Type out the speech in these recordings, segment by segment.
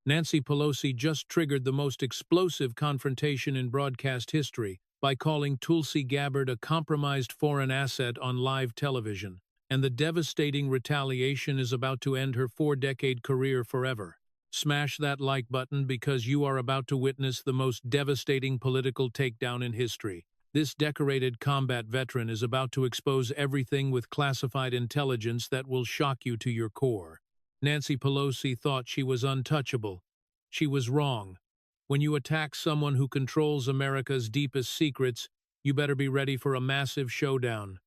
Nancy Pelosi just triggered the most explosive confrontation in broadcast history by calling Tulsi Gabbard a compromised foreign asset on live television, and the devastating retaliation is about to end her 4-decade career forever. Smash that like button because you are about to witness the most devastating political takedown in history. This decorated combat veteran is about to expose everything with classified intelligence that will shock you to your core. Nancy Pelosi thought she was untouchable. She was wrong. When you attack someone who controls America's deepest secrets, you better be ready for a massive showdown.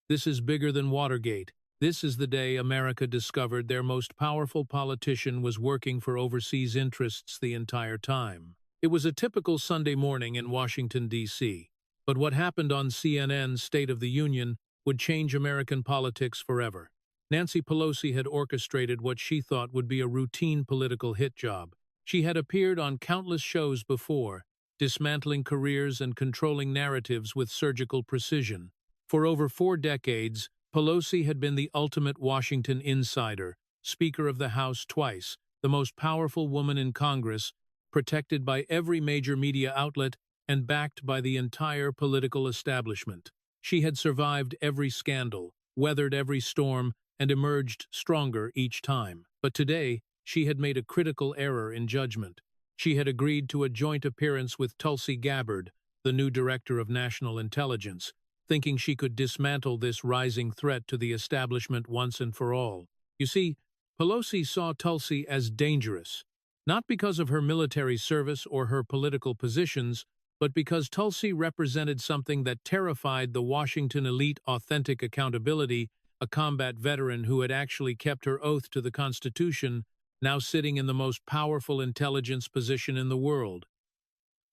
This is bigger than Watergate. This is the day America discovered their most powerful politician was working for overseas interests the entire time. It was a typical Sunday morning in Washington, D.C. But what happened on CNN's State of the Union would change American politics forever. Nancy Pelosi had orchestrated what she thought would be a routine political hit job. She had appeared on countless shows before, dismantling careers and controlling narratives with surgical precision. For over 4 decades, Pelosi had been the ultimate Washington insider, Speaker of the House twice, the most powerful woman in Congress, protected by every major media outlet and backed by the entire political establishment. She had survived every scandal, weathered every storm, and emerged stronger each time. But today, she had made a critical error in judgment. She had agreed to a joint appearance with Tulsi Gabbard, the new Director of National Intelligence, thinking she could dismantle this rising threat to the establishment once and for all. You see, Pelosi saw Tulsi as dangerous, not because of her military service or her political positions, but because Tulsi represented something that terrified the Washington elite: authentic accountability, a combat veteran who had actually kept her oath to the Constitution, now sitting in the most powerful intelligence position in the world.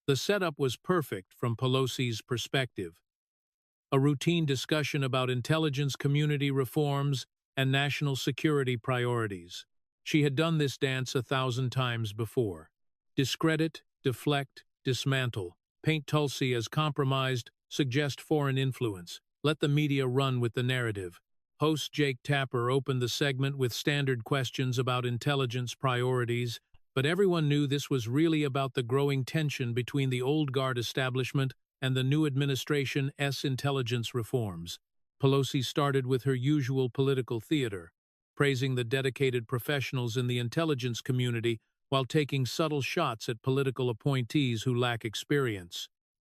The setup was perfect from Pelosi's perspective. A routine discussion about intelligence community reforms and national security priorities. She had done this dance 1,000 times before. Discredit, deflect, dismantle. Paint Tulsi as compromised, suggest foreign influence. Let the media run with the narrative. Host Jake Tapper opened the segment with standard questions about intelligence priorities, but everyone knew this was really about the growing tension between the old guard establishment and the new administration's intelligence reforms. Pelosi started with her usual political theater, praising the dedicated professionals in the intelligence community while taking subtle shots at political appointees who lack experience.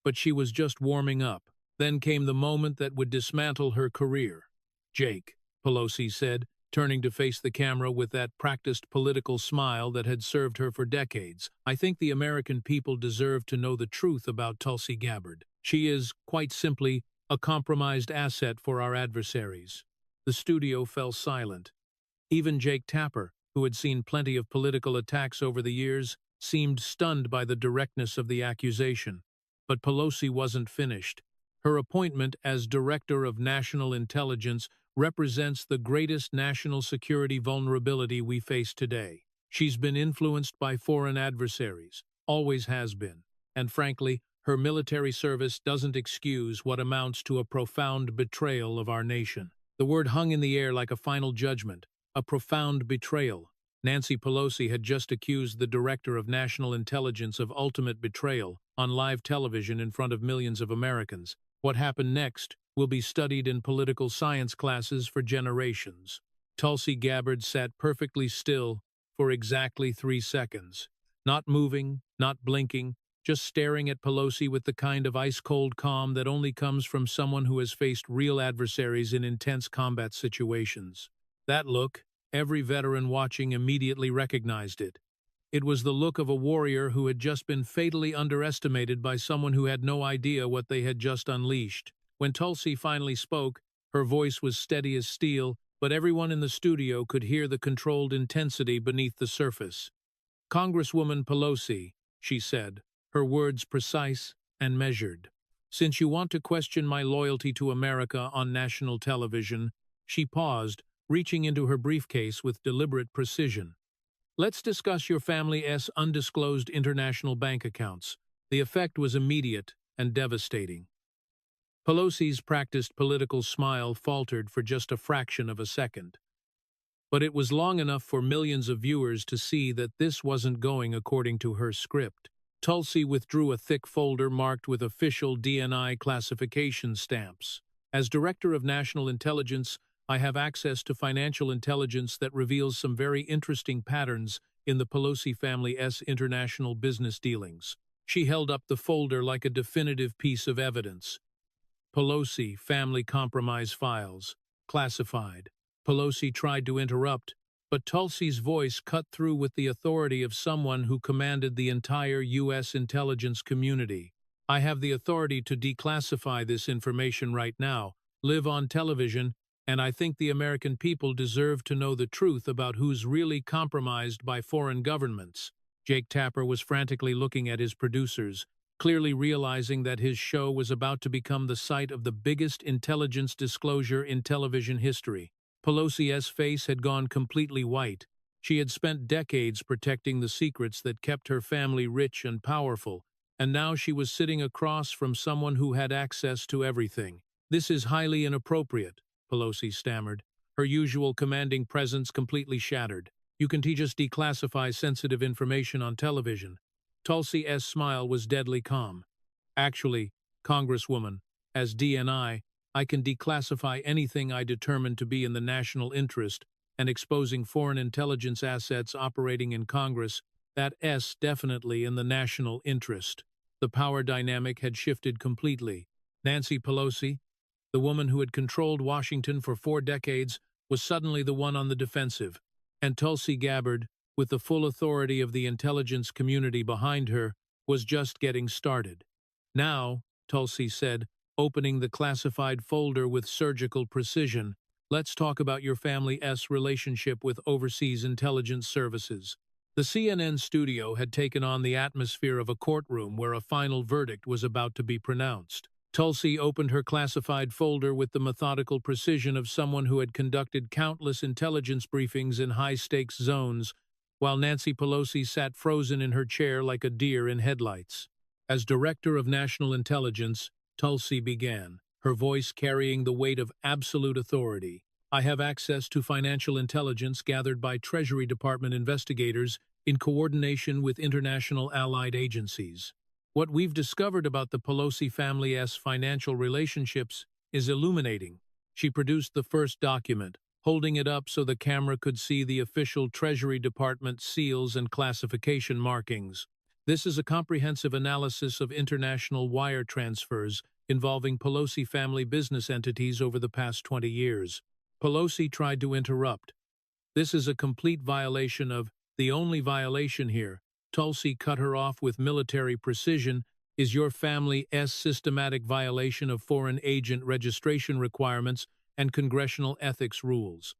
But she was just warming up. Then came the moment that would dismantle her career. "Jake," Pelosi said, turning to face the camera with that practiced political smile that had served her for decades, "I think the American people deserve to know the truth about Tulsi Gabbard. She is, quite simply, a compromised asset for our adversaries." The studio fell silent. Even Jake Tapper, who had seen plenty of political attacks over the years, seemed stunned by the directness of the accusation. But Pelosi wasn't finished. Her appointment as Director of National Intelligence represents the greatest national security vulnerability we face today. She's been influenced by foreign adversaries, always has been, and frankly, her military service doesn't excuse what amounts to a profound betrayal of our nation. The word hung in the air like a final judgment. A profound betrayal. Nancy Pelosi had just accused the Director of National Intelligence of ultimate betrayal on live television in front of millions of Americans. What happened next will be studied in political science classes for generations. Tulsi Gabbard sat perfectly still for exactly 3 seconds, not moving, not blinking, just staring at Pelosi with the kind of ice-cold calm that only comes from someone who has faced real adversaries in intense combat situations. That look, every veteran watching immediately recognized it. It was the look of a warrior who had just been fatally underestimated by someone who had no idea what they had just unleashed. When Tulsi finally spoke, her voice was steady as steel, but everyone in the studio could hear the controlled intensity beneath the surface. "Congresswoman Pelosi," she said, her words precise and measured. "Since you want to question my loyalty to America on national television," she paused, reaching into her briefcase with deliberate precision. "Let's discuss your family's undisclosed international bank accounts." The effect was immediate and devastating. Pelosi's practiced political smile faltered for just a fraction of a second. But it was long enough for millions of viewers to see that this wasn't going according to her script. Tulsi withdrew a thick folder marked with official DNI classification stamps. As Director of National Intelligence, I have access to financial intelligence that reveals some very interesting patterns in the Pelosi family's international business dealings. She held up the folder like a definitive piece of evidence. Pelosi Family Compromise Files, classified. Pelosi tried to interrupt, but Tulsi's voice cut through with the authority of someone who commanded the entire U.S. intelligence community. I have the authority to declassify this information right now, live on television, and I think the American people deserve to know the truth about who's really compromised by foreign governments. Jake Tapper was frantically looking at his producers, clearly realizing that his show was about to become the site of the biggest intelligence disclosure in television history. Pelosi's face had gone completely white. She had spent decades protecting the secrets that kept her family rich and powerful, and now she was sitting across from someone who had access to everything. "This is highly inappropriate," Pelosi stammered, her usual commanding presence completely shattered. "You can just declassify sensitive information on television." Tulsi's smile was deadly calm. "Actually, Congresswoman, as DNI, I can declassify anything I determine to be in the national interest, and exposing foreign intelligence assets operating in Congress, that's definitely in the national interest." The power dynamic had shifted completely. Nancy Pelosi, the woman who had controlled Washington for 4 decades, was suddenly the one on the defensive, and Tulsi Gabbard, with the full authority of the intelligence community behind her, was just getting started. "Now," Tulsi said, opening the classified folder with surgical precision, "let's talk about your family's relationship with overseas intelligence services." The CNN studio had taken on the atmosphere of a courtroom where a final verdict was about to be pronounced. Tulsi opened her classified folder with the methodical precision of someone who had conducted countless intelligence briefings in high-stakes zones, while Nancy Pelosi sat frozen in her chair like a deer in headlights. As Director of National Intelligence, Tulsi began, her voice carrying the weight of absolute authority. "I have access to financial intelligence gathered by Treasury Department investigators in coordination with international allied agencies. What we've discovered about the Pelosi family's financial relationships is illuminating." She produced the first document, holding it up so the camera could see the official Treasury Department seals and classification markings. "This is a comprehensive analysis of international wire transfers involving Pelosi family business entities over the past 20 years. Pelosi tried to interrupt. "This is a complete violation of—" "The only violation here," Tulsi cut her off with military precision, "is your family's systematic violation of foreign agent registration requirements and congressional ethics rules."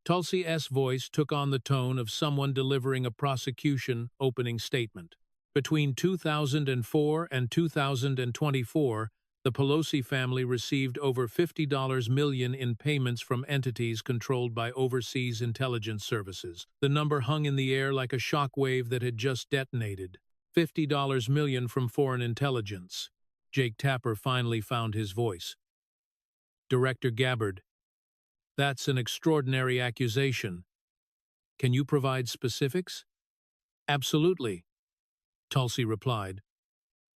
Tulsi's voice took on the tone of someone delivering a prosecution opening statement. Between 2004 and 2024, the Pelosi family received over $50 million in payments from entities controlled by overseas intelligence services. The number hung in the air like a shock wave that had just detonated. $50 million from foreign intelligence. Jake Tapper finally found his voice. "Director Gabbard, that's an extraordinary accusation. Can you provide specifics?" "Absolutely," Tulsi replied,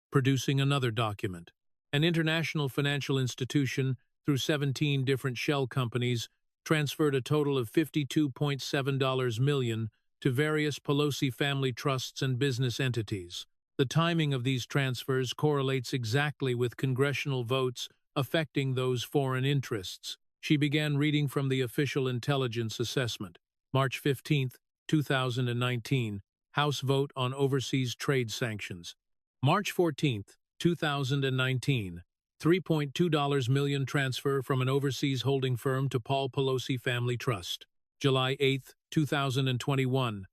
producing another document. An international financial institution, through 17 different shell companies, transferred a total of $52.7 million to various Pelosi family trusts and business entities. The timing of these transfers correlates exactly with congressional votes affecting those foreign interests. She began reading from the official intelligence assessment. March 15, 2019, House vote on overseas trade sanctions. March 14, 2019, $3.2 million transfer from an overseas holding firm to Paul Pelosi Family Trust. July 8, 2021,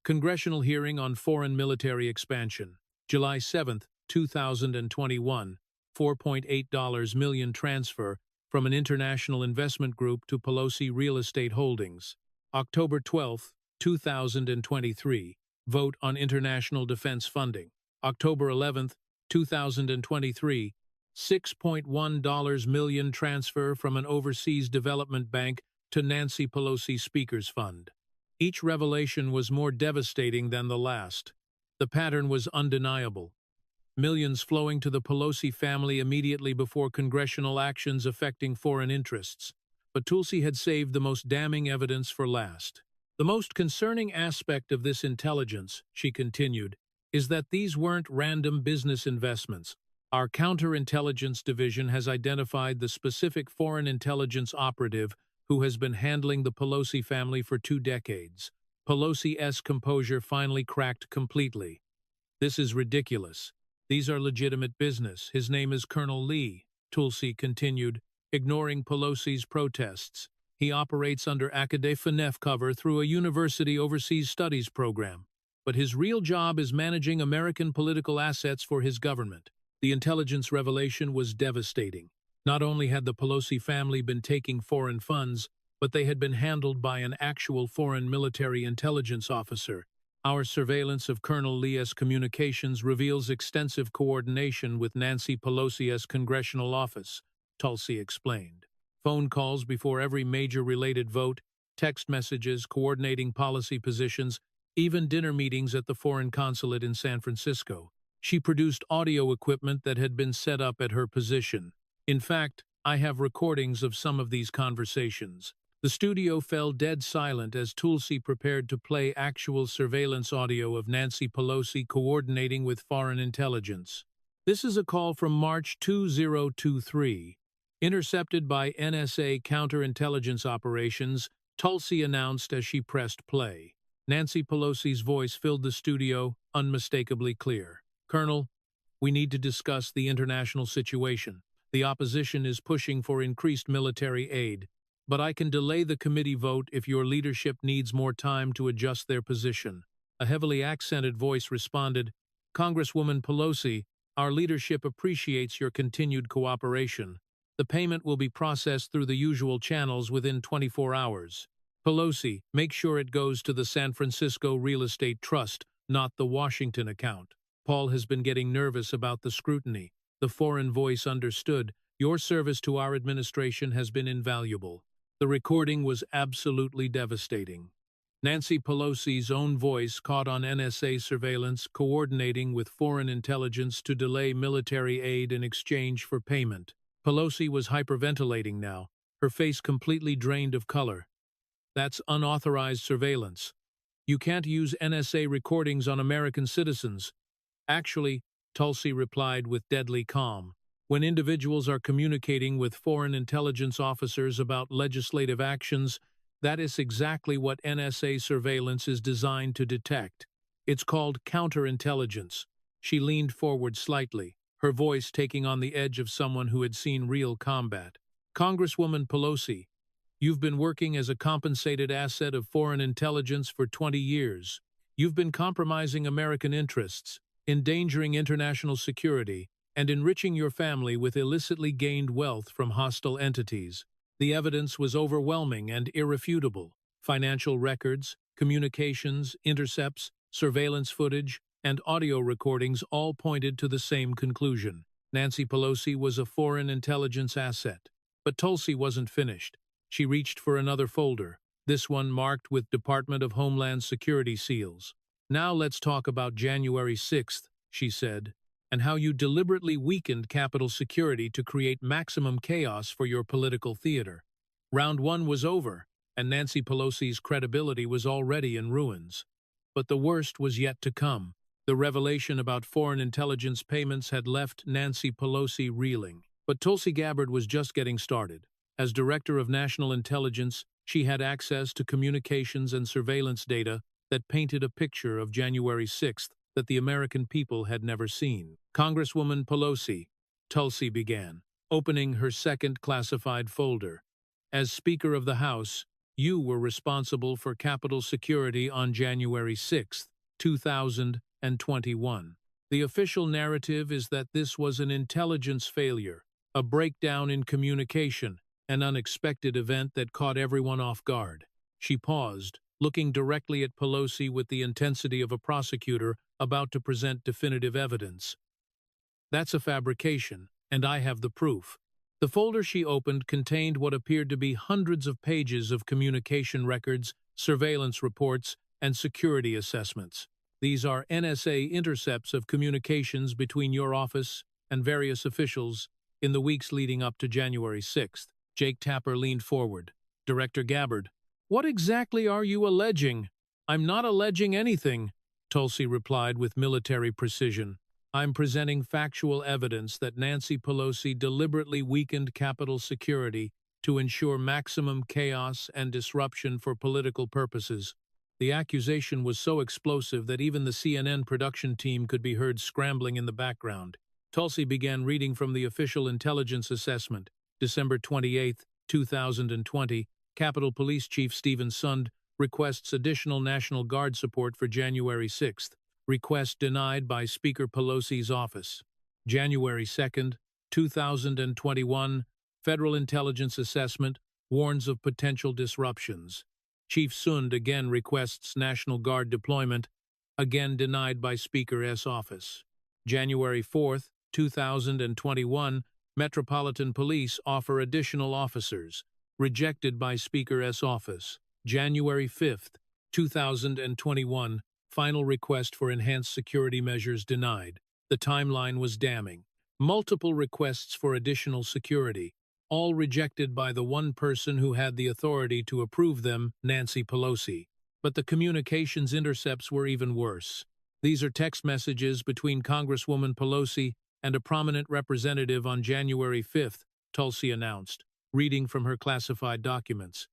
Congressional hearing on foreign military expansion. July 7, 2021, $4.8 million transfer from an international investment group to Pelosi Real Estate Holdings. October 12, 2023, vote on international defense funding. October 11, 2023, $6.1 million transfer from an overseas development bank to Nancy Pelosi Speaker's Fund. Each revelation was more devastating than the last. The pattern was undeniable. Millions flowing to the Pelosi family immediately before congressional actions affecting foreign interests. But Tulsi had saved the most damning evidence for last. The most concerning aspect of this intelligence, she continued, is that these weren't random business investments. Our counterintelligence division has identified the specific foreign intelligence operative who has been handling the Pelosi family for 2 decades. Pelosi's composure finally cracked completely. This is ridiculous. These are legitimate business. His name is Colonel Lee, Tulsi continued, ignoring Pelosi's protests. He operates under academic cover through a university overseas studies program. But his real job is managing American political assets for his government. The intelligence revelation was devastating. Not only had the Pelosi family been taking foreign funds, but they had been handled by an actual foreign military intelligence officer. Our surveillance of Colonel Lee's communications reveals extensive coordination with Nancy Pelosi's congressional office, Tulsi explained. Phone calls before every major related vote, text messages coordinating policy positions, even dinner meetings at the foreign consulate in San Francisco. She produced audio equipment that had been set up at her position. In fact, I have recordings of some of these conversations. The studio fell dead silent as Tulsi prepared to play actual surveillance audio of Nancy Pelosi coordinating with foreign intelligence. This is a call from March 2023. Intercepted by NSA counterintelligence operations, Tulsi announced as she pressed play. Nancy Pelosi's voice filled the studio, unmistakably clear. Colonel, we need to discuss the international situation. The opposition is pushing for increased military aid, but I can delay the committee vote if your leadership needs more time to adjust their position. A heavily accented voice responded, Congresswoman Pelosi, our leadership appreciates your continued cooperation. The payment will be processed through the usual channels within 24 hours. Pelosi, make sure it goes to the San Francisco Real Estate Trust, not the Washington account. Paul has been getting nervous about the scrutiny. The foreign voice understood. Your service to our administration has been invaluable. The recording was absolutely devastating. Nancy Pelosi's own voice caught on NSA surveillance coordinating with foreign intelligence to delay military aid in exchange for payment. Pelosi was hyperventilating now, her face completely drained of color. That's unauthorized surveillance. You can't use NSA recordings on American citizens. Actually, Tulsi replied with deadly calm. When individuals are communicating with foreign intelligence officers about legislative actions, that is exactly what NSA surveillance is designed to detect. It's called counterintelligence. She leaned forward slightly, her voice taking on the edge of someone who had seen real combat. Congresswoman Pelosi, you've been working as a compensated asset of foreign intelligence for 20 years. You've been compromising American interests, endangering international security, and enriching your family with illicitly gained wealth from hostile entities. The evidence was overwhelming and irrefutable. Financial records, communications, intercepts, surveillance footage, and audio recordings all pointed to the same conclusion. Nancy Pelosi was a foreign intelligence asset. But Tulsi wasn't finished. She reached for another folder, this one marked with Department of Homeland Security seals. Now let's talk about January 6th, she said, and how you deliberately weakened Capitol security to create maximum chaos for your political theater. Round 1 was over, and Nancy Pelosi's credibility was already in ruins. But the worst was yet to come. The revelation about foreign intelligence payments had left Nancy Pelosi reeling. But Tulsi Gabbard was just getting started. As Director of National Intelligence, she had access to communications and surveillance data that painted a picture of January 6th that the American people had never seen. Congresswoman Pelosi, Tulsi began, opening her second classified folder. As Speaker of the House, you were responsible for Capitol security on January 6, 2021. The official narrative is that this was an intelligence failure, a breakdown in communication, an unexpected event that caught everyone off guard. She paused, looking directly at Pelosi with the intensity of a prosecutor about to present definitive evidence. That's a fabrication, and I have the proof. The folder she opened contained what appeared to be hundreds of pages of communication records, surveillance reports, and security assessments. These are NSA intercepts of communications between your office and various officials in the weeks leading up to January 6th. Jake Tapper leaned forward. Director Gabbard, what exactly are you alleging? I'm not alleging anything, Tulsi replied with military precision. I'm presenting factual evidence that Nancy Pelosi deliberately weakened Capitol security to ensure maximum chaos and disruption for political purposes. The accusation was so explosive that even the CNN production team could be heard scrambling in the background. Tulsi began reading from the official intelligence assessment. December 28, 2020, Capitol Police Chief Stephen Sund requests additional National Guard support for January 6th. Request denied by Speaker Pelosi's office. January 2, 2021, Federal Intelligence Assessment warns of potential disruptions. Chief Sund again requests National Guard deployment, again denied by Speaker's office. January 4, 2021, Metropolitan Police offer additional officers, rejected by Speaker's office. January 5, 2021, final request for enhanced security measures denied. The timeline was damning. Multiple requests for additional security, all rejected by the one person who had the authority to approve them, Nancy Pelosi. But the communications intercepts were even worse. These are text messages between Congresswoman Pelosi and a prominent representative on January 5th, Tulsi announced, reading from her classified documents.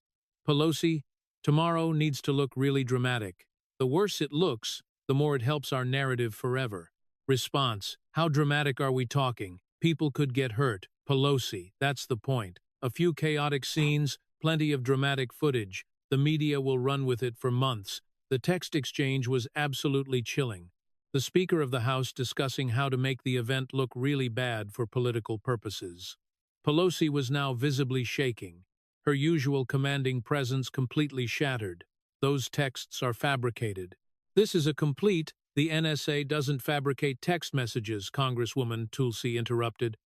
Pelosi, tomorrow needs to look really dramatic. The worse it looks, the more it helps our narrative forever. Response: how dramatic are we talking? People could get hurt. Pelosi, that's the point. A few chaotic scenes, plenty of dramatic footage. The media will run with it for months. The text exchange was absolutely chilling. The Speaker of the House discussing how to make the event look really bad for political purposes. Pelosi was now visibly shaking, her usual commanding presence completely shattered. Those texts are fabricated. This is a complete, the NSA doesn't fabricate text messages, Congresswoman Tulsi interrupted.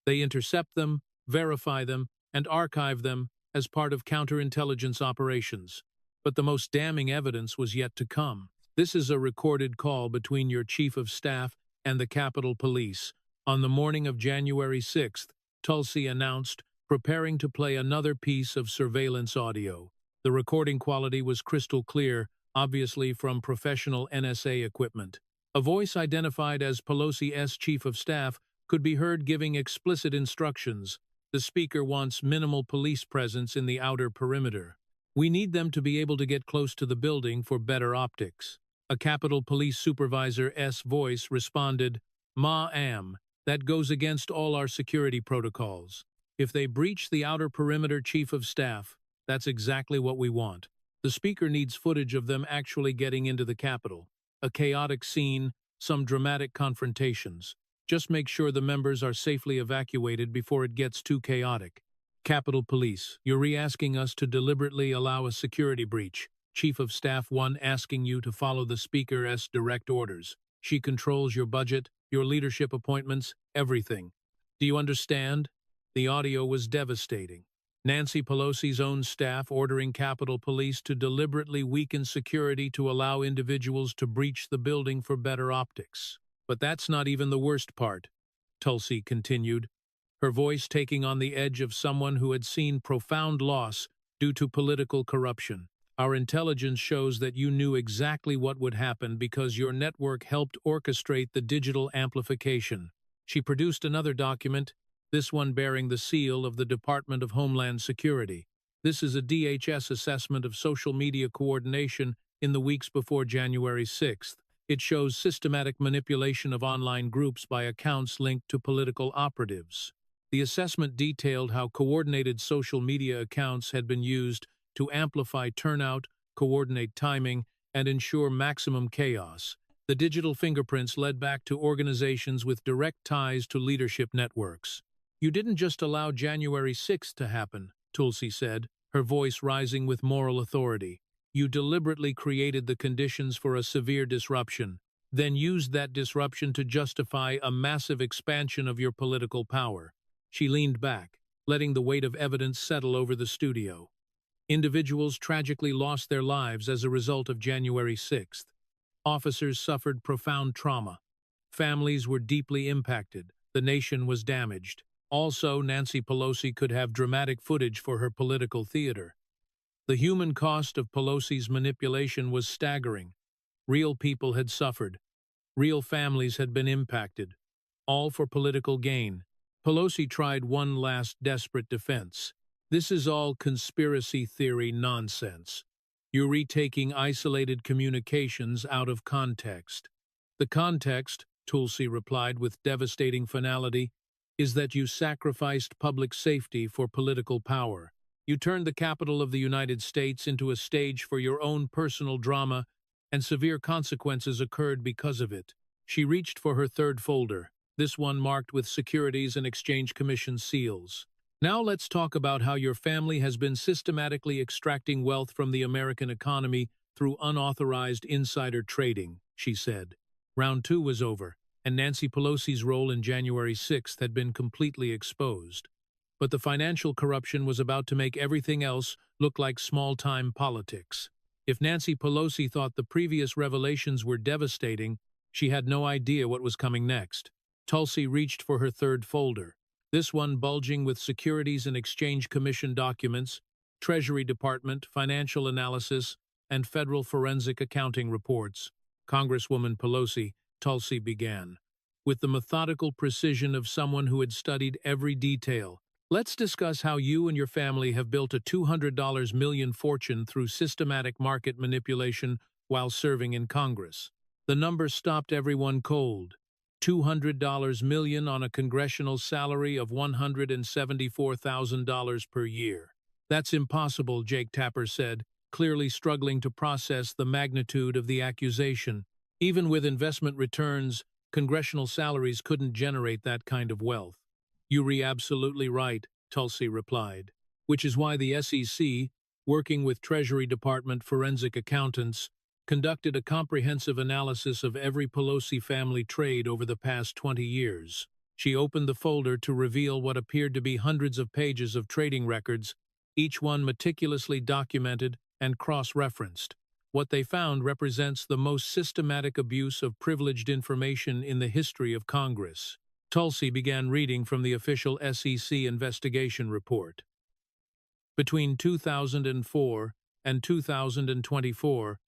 They intercept them, verify them, and archive them as part of counterintelligence operations. But the most damning evidence was yet to come. This is a recorded call between your Chief of Staff and the Capitol Police. On the morning of January 6th, Tulsi announced, preparing to play another piece of surveillance audio. The recording quality was crystal clear, obviously from professional NSA equipment. A voice identified as Pelosi's Chief of Staff could be heard giving explicit instructions. The Speaker wants minimal police presence in the outer perimeter. We need them to be able to get close to the building for better optics. A Capitol Police Supervisor's voice responded, "Ma'am, that goes against all our security protocols. If they breach the outer perimeter, Chief of Staff, that's exactly what we want. The Speaker needs footage of them actually getting into the Capitol. A chaotic scene, some dramatic confrontations. Just make sure the members are safely evacuated before it gets too chaotic. Capitol Police, you're re-asking us to deliberately allow a security breach. Chief of Staff 1 asking you to follow the Speaker's direct orders. She controls your budget, your leadership appointments, everything. Do you understand?" The audio was devastating. Nancy Pelosi's own staff ordering Capitol Police to deliberately weaken security to allow individuals to breach the building for better optics. But that's not even the worst part, Tulsi continued, her voice taking on the edge of someone who had seen profound loss due to political corruption. Our intelligence shows that you knew exactly what would happen because your network helped orchestrate the digital amplification. She produced another document, this one bearing the seal of the Department of Homeland Security. This is a DHS assessment of social media coordination in the weeks before January 6th. It shows systematic manipulation of online groups by accounts linked to political operatives. The assessment detailed how coordinated social media accounts had been used to amplify turnout, coordinate timing, and ensure maximum chaos. The digital fingerprints led back to organizations with direct ties to leadership networks. You didn't just allow January 6th to happen, Tulsi said, her voice rising with moral authority. You deliberately created the conditions for a severe disruption, then used that disruption to justify a massive expansion of your political power. She leaned back, letting the weight of evidence settle over the studio. Individuals tragically lost their lives as a result of January 6th. Officers suffered profound trauma. Families were deeply impacted. The nation was damaged. Also, Nancy Pelosi could have dramatic footage for her political theater. The human cost of Pelosi's manipulation was staggering. Real people had suffered. Real families had been impacted. All for political gain. Pelosi tried one last desperate defense. This is all conspiracy theory nonsense. You're retaking isolated communications out of context. The context, Tulsi replied with devastating finality, is that you sacrificed public safety for political power. You turned the capital of the United States into a stage for your own personal drama, and severe consequences occurred because of it. She reached for her third folder, this one marked with Securities and Exchange Commission seals. Now let's talk about how your family has been systematically extracting wealth from the American economy through unauthorized insider trading, she said. Round 2 was over, and Nancy Pelosi's role in January 6th had been completely exposed. But the financial corruption was about to make everything else look like small-time politics. If Nancy Pelosi thought the previous revelations were devastating, she had no idea what was coming next. Tulsi reached for her third folder, this one bulging with Securities and Exchange Commission documents, Treasury Department, financial analysis, and federal forensic accounting reports. Congresswoman Pelosi, Tulsi began, with the methodical precision of someone who had studied every detail. Let's discuss how you and your family have built a $200 million fortune through systematic market manipulation while serving in Congress. The number stopped everyone cold. $200 million on a congressional salary of $174,000 per year. That's impossible, Jake Tapper said, clearly struggling to process the magnitude of the accusation. Even with investment returns, congressional salaries couldn't generate that kind of wealth. You're absolutely right, Tulsi replied, which is why the SEC, working with Treasury Department forensic accountants, conducted a comprehensive analysis of every Pelosi family trade over the past 20 years. She opened the folder to reveal what appeared to be hundreds of pages of trading records, each one meticulously documented and cross-referenced. What they found represents the most systematic abuse of privileged information in the history of Congress. Tulsi began reading from the official SEC investigation report. Between 2004 and 2024,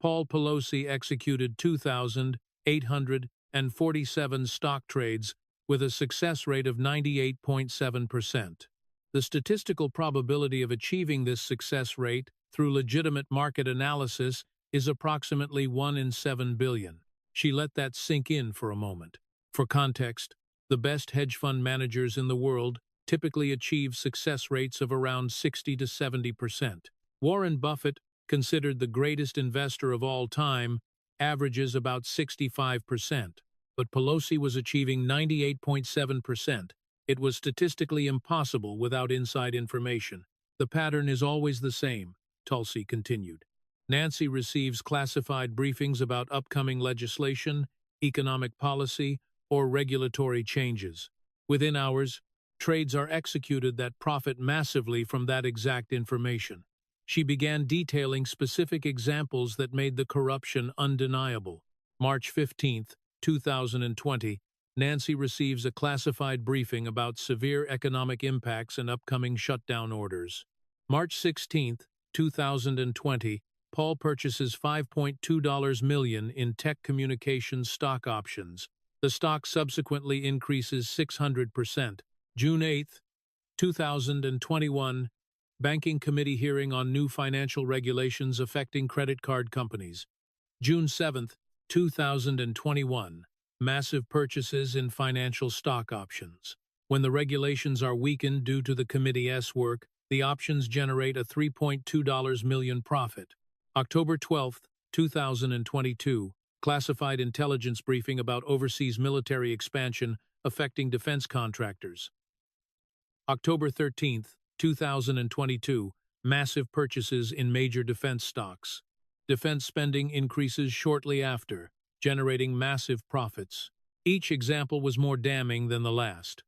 Paul Pelosi executed 2,847 stock trades with a success rate of 98.7%. The statistical probability of achieving this success rate through legitimate market analysis is approximately 1 in 7 billion. She let that sink in for a moment. For context, the best hedge fund managers in the world typically achieve success rates of around 60 to 70%. Warren Buffett, considered the greatest investor of all time, averages about 65%, but Pelosi was achieving 98.7%. It was statistically impossible without inside information. The pattern is always the same, Tulsi continued. Nancy receives classified briefings about upcoming legislation, economic policy, or regulatory changes. Within hours, trades are executed that profit massively from that exact information. She began detailing specific examples that made the corruption undeniable. March 15, 2020, Nancy receives a classified briefing about severe economic impacts and upcoming shutdown orders. March 16, 2020, Paul purchases $5.2 million in tech communications stock options. The stock subsequently increases 600%. June 8, 2021, Banking Committee hearing on new financial regulations affecting credit card companies. June 7, 2021, massive purchases in financial stock options. When the regulations are weakened due to the committee's work, the options generate a $3.2 million profit. October 12, 2022, classified intelligence briefing about overseas military expansion affecting defense contractors. October 13, 2022, massive purchases in major defense stocks. Defense spending increases shortly after, generating massive profits. Each example was more damning than the last.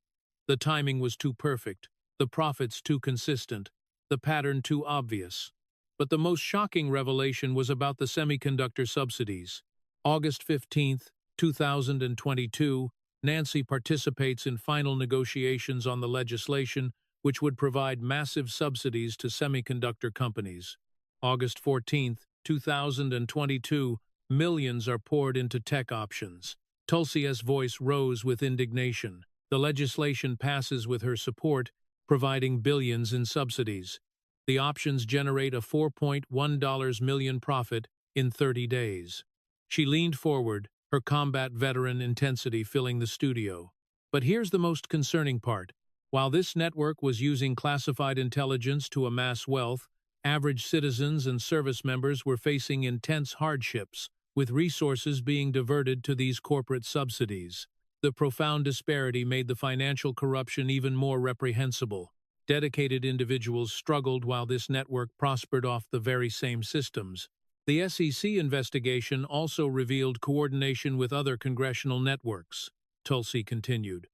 The timing was too perfect, the profits too consistent, the pattern too obvious. But the most shocking revelation was about the semiconductor subsidies. August 15, 2022, Nancy participates in final negotiations on the legislation which would provide massive subsidies to semiconductor companies. August 14, 2022, millions are poured into tech options. Tulsi's voice rose with indignation. The legislation passes with her support, providing billions in subsidies. The options generate a $4.1 million profit in 30 days. She leaned forward, her combat veteran intensity filling the studio. But here's the most concerning part. While this network was using classified intelligence to amass wealth, average citizens and service members were facing intense hardships, with resources being diverted to these corporate subsidies. The profound disparity made the financial corruption even more reprehensible. Dedicated individuals struggled while this network prospered off the very same systems. The SEC investigation also revealed coordination with other congressional networks, Tulsi continued.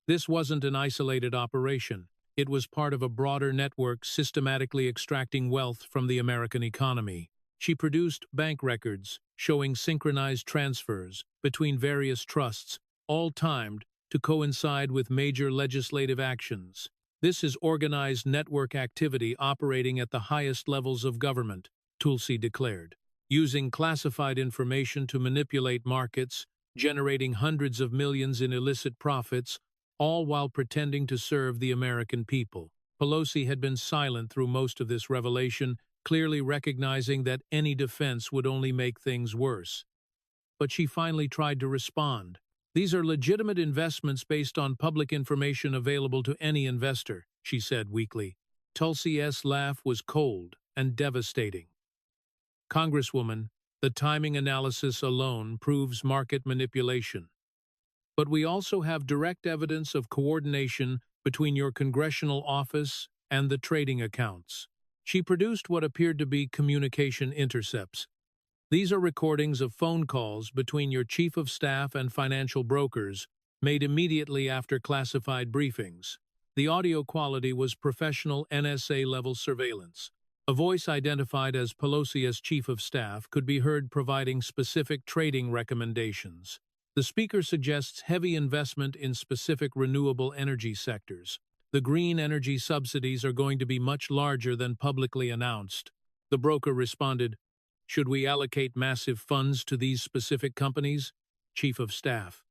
This wasn't an isolated operation. It was part of a broader network systematically extracting wealth from the American economy. She produced bank records showing synchronized transfers between various trusts, all timed to coincide with major legislative actions. This is organized network activity operating at the highest levels of government, Tulsi declared, using classified information to manipulate markets, generating hundreds of millions in illicit profits, all while pretending to serve the American people. Pelosi had been silent through most of this revelation, clearly recognizing that any defense would only make things worse. But she finally tried to respond. These are legitimate investments based on public information available to any investor, she said weakly. Tulsi's laugh was cold and devastating. Congresswoman, the timing analysis alone proves market manipulation. But we also have direct evidence of coordination between your congressional office and the trading accounts. She produced what appeared to be communication intercepts. These are recordings of phone calls between your chief of staff and financial brokers, made immediately after classified briefings. The audio quality was professional NSA-level surveillance. A voice identified as Pelosi as chief of staff could be heard providing specific trading recommendations. The speaker suggests heavy investment in specific renewable energy sectors. The green energy subsidies are going to be much larger than publicly announced. The broker responded, "Should we allocate massive funds to these specific companies?" Chief of Staff.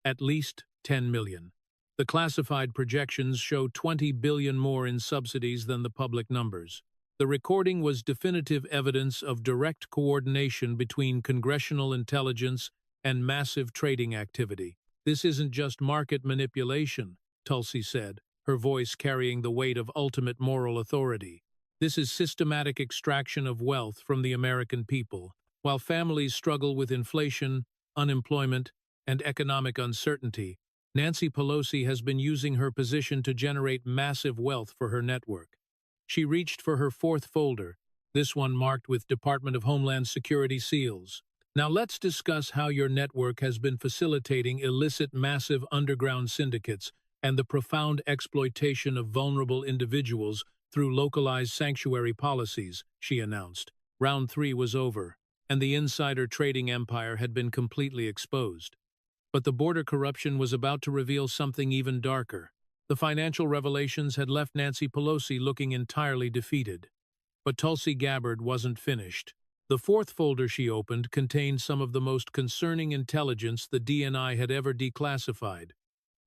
"At least 10 million. The classified projections show 20 billion more in subsidies than the public numbers." The recording was definitive evidence of direct coordination between congressional intelligence and massive trading activity. "This isn't just market manipulation," Tulsi said, her voice carrying the weight of ultimate moral authority. "This is systematic extraction of wealth from the American people. While families struggle with inflation, unemployment, and economic uncertainty, Nancy Pelosi has been using her position to generate massive wealth for her network." She reached for her fourth folder, this one marked with Department of Homeland Security seals. "Now let's discuss how your network has been facilitating illicit massive underground syndicates and the profound exploitation of vulnerable individuals through localized sanctuary policies," she announced. Round 3 was over, and the insider trading empire had been completely exposed. But the border corruption was about to reveal something even darker. The financial revelations had left Nancy Pelosi looking entirely defeated. But Tulsi Gabbard wasn't finished. The fourth folder she opened contained some of the most concerning intelligence the DNI had ever declassified.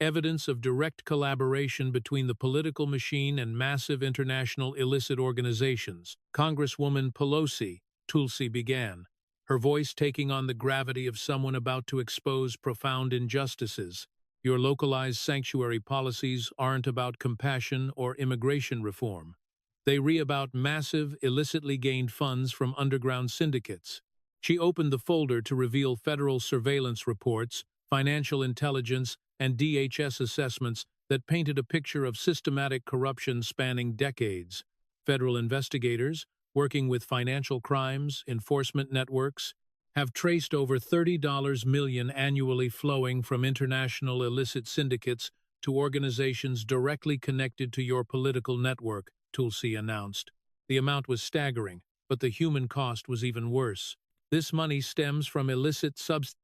Evidence of direct collaboration between the political machine and massive international illicit organizations. "Congresswoman Pelosi," Tulsi began, her voice taking on the gravity of someone about to expose profound injustices. "Your localized sanctuary policies aren't about compassion or immigration reform. They about massive, illicitly gained funds from underground syndicates." She opened the folder to reveal federal surveillance reports, financial intelligence, and DHS assessments that painted a picture of systematic corruption spanning decades. Federal investigators, working with financial crimes enforcement networks, have traced over $30 million annually flowing from international illicit syndicates to organizations directly connected to your political network, Tulsi announced. The amount was staggering, but the human cost was even worse. This money stems from illicit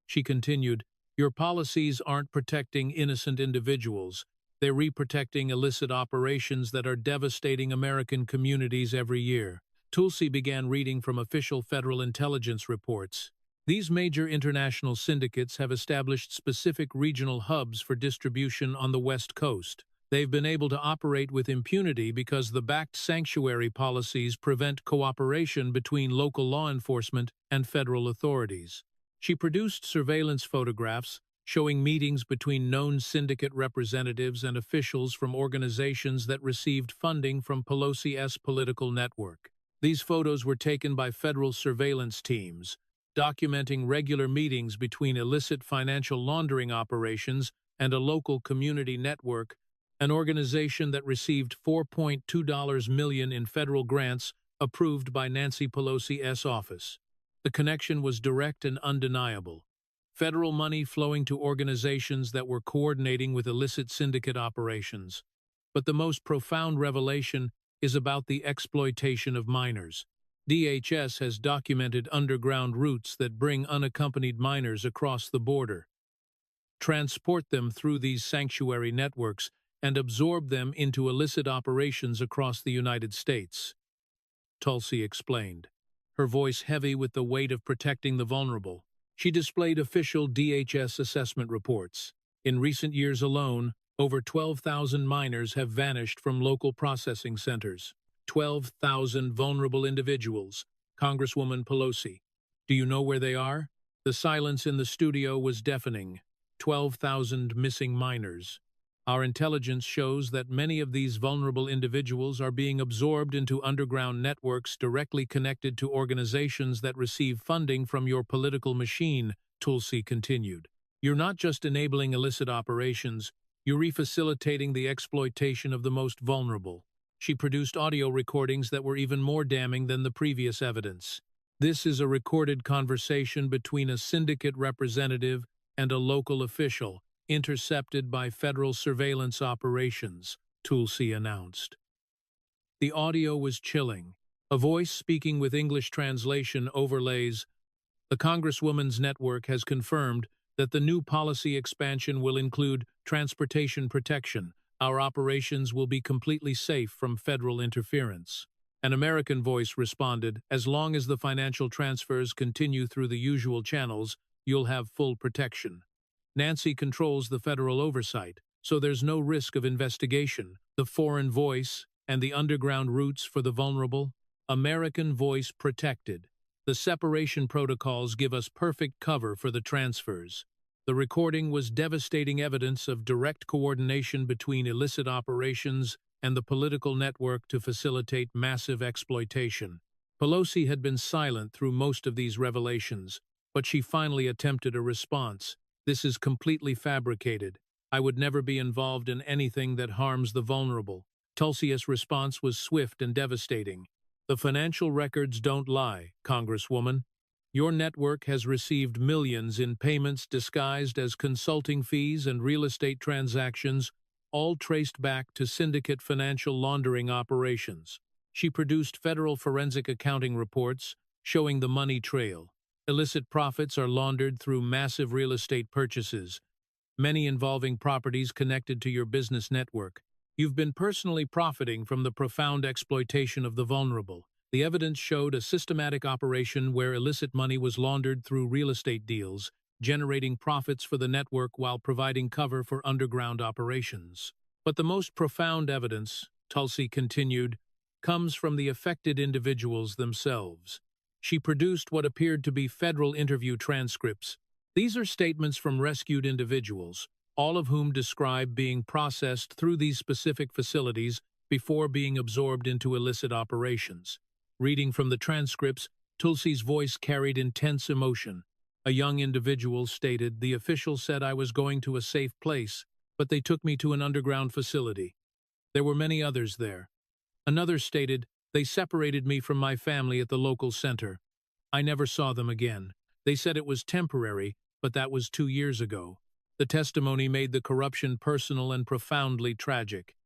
she continued. Your policies aren't protecting innocent individuals. They're re-protecting illicit operations that are devastating American communities every year. Tulsi began reading from official federal intelligence reports. These major international syndicates have established specific regional hubs for distribution on the West Coast. They've been able to operate with impunity because the backed sanctuary policies prevent cooperation between local law enforcement and federal authorities. She produced surveillance photographs showing meetings between known syndicate representatives and officials from organizations that received funding from Pelosi's political network. These photos were taken by federal surveillance teams, documenting regular meetings between illicit financial laundering operations and a local community network, an organization that received $4.2 million in federal grants approved by Nancy Pelosi's office. The connection was direct and undeniable. Federal money flowing to organizations that were coordinating with illicit syndicate operations. But the most profound revelation is about the exploitation of minors. DHS has documented underground routes that bring unaccompanied minors across the border, transport them through these sanctuary networks, and absorb them into illicit operations across the United States. Tulsi explained, her voice heavy with the weight of protecting the vulnerable. She displayed official DHS assessment reports. In recent years alone, over 12,000 minors have vanished from local processing centers. 12,000 vulnerable individuals. Congresswoman Pelosi, do you know where they are? The silence in the studio was deafening. 12,000 missing minors. Our intelligence shows that many of these vulnerable individuals are being absorbed into underground networks directly connected to organizations that receive funding from your political machine, Tulsi continued. You're not just enabling illicit operations, you're refacilitating the exploitation of the most vulnerable. She produced audio recordings that were even more damning than the previous evidence. This is a recorded conversation between a syndicate representative and a local official, intercepted by federal surveillance operations, Tulsi announced. The audio was chilling. A voice speaking with English translation overlays. The Congresswoman's network has confirmed that the new policy expansion will include transportation protection. Our operations will be completely safe from federal interference. An American voice responded, as long as the financial transfers continue through the usual channels, you'll have full protection. Nancy controls the federal oversight, so there's no risk of investigation. The foreign voice and the underground routes for the vulnerable. American voice protected. The separation protocols give us perfect cover for the transfers. The recording was devastating evidence of direct coordination between illicit operations and the political network to facilitate massive exploitation. Pelosi had been silent through most of these revelations, but she finally attempted a response. This is completely fabricated. I would never be involved in anything that harms the vulnerable. Tulsi's response was swift and devastating. The financial records don't lie, Congresswoman. Your network has received millions in payments disguised as consulting fees and real estate transactions, all traced back to syndicate financial laundering operations. She produced federal forensic accounting reports showing the money trail. Illicit profits are laundered through massive real estate purchases, many involving properties connected to your business network. You've been personally profiting from the profound exploitation of the vulnerable. The evidence showed a systematic operation where illicit money was laundered through real estate deals, generating profits for the network while providing cover for underground operations. But the most profound evidence, Tulsi continued, comes from the affected individuals themselves. She produced what appeared to be federal interview transcripts. These are statements from rescued individuals, all of whom describe being processed through these specific facilities before being absorbed into illicit operations. Reading from the transcripts, Tulsi's voice carried intense emotion. A young individual stated, "The official said I was going to a safe place, but they took me to an underground facility. There were many others there." Another stated, "They separated me from my family at the local center. I never saw them again. They said it was temporary, but that was 2 years ago." The testimony made the corruption personal and profoundly tragic.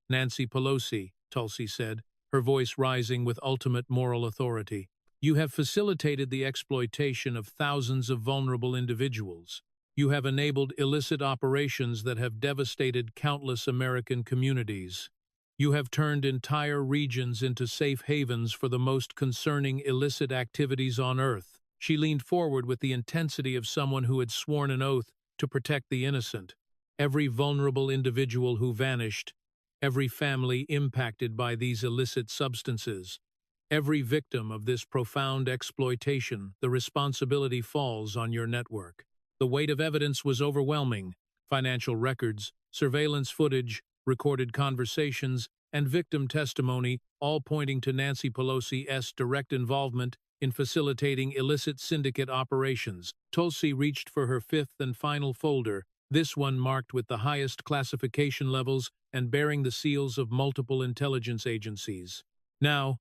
Nancy Pelosi, Tulsi said, her voice rising with ultimate moral authority. You have facilitated the exploitation of thousands of vulnerable individuals. You have enabled illicit operations that have devastated countless American communities. You have turned entire regions into safe havens for the most concerning illicit activities on Earth. She leaned forward with the intensity of someone who had sworn an oath to protect the innocent. Every vulnerable individual who vanished, every family impacted by these illicit substances, every victim of this profound exploitation, the responsibility falls on your network. The weight of evidence was overwhelming. Financial records, surveillance footage, recorded conversations, and victim testimony, all pointing to Nancy Pelosi's direct involvement in facilitating illicit syndicate operations. Tulsi reached for her fifth and final folder, this one marked with the highest classification levels and bearing the seals of multiple intelligence agencies. Now,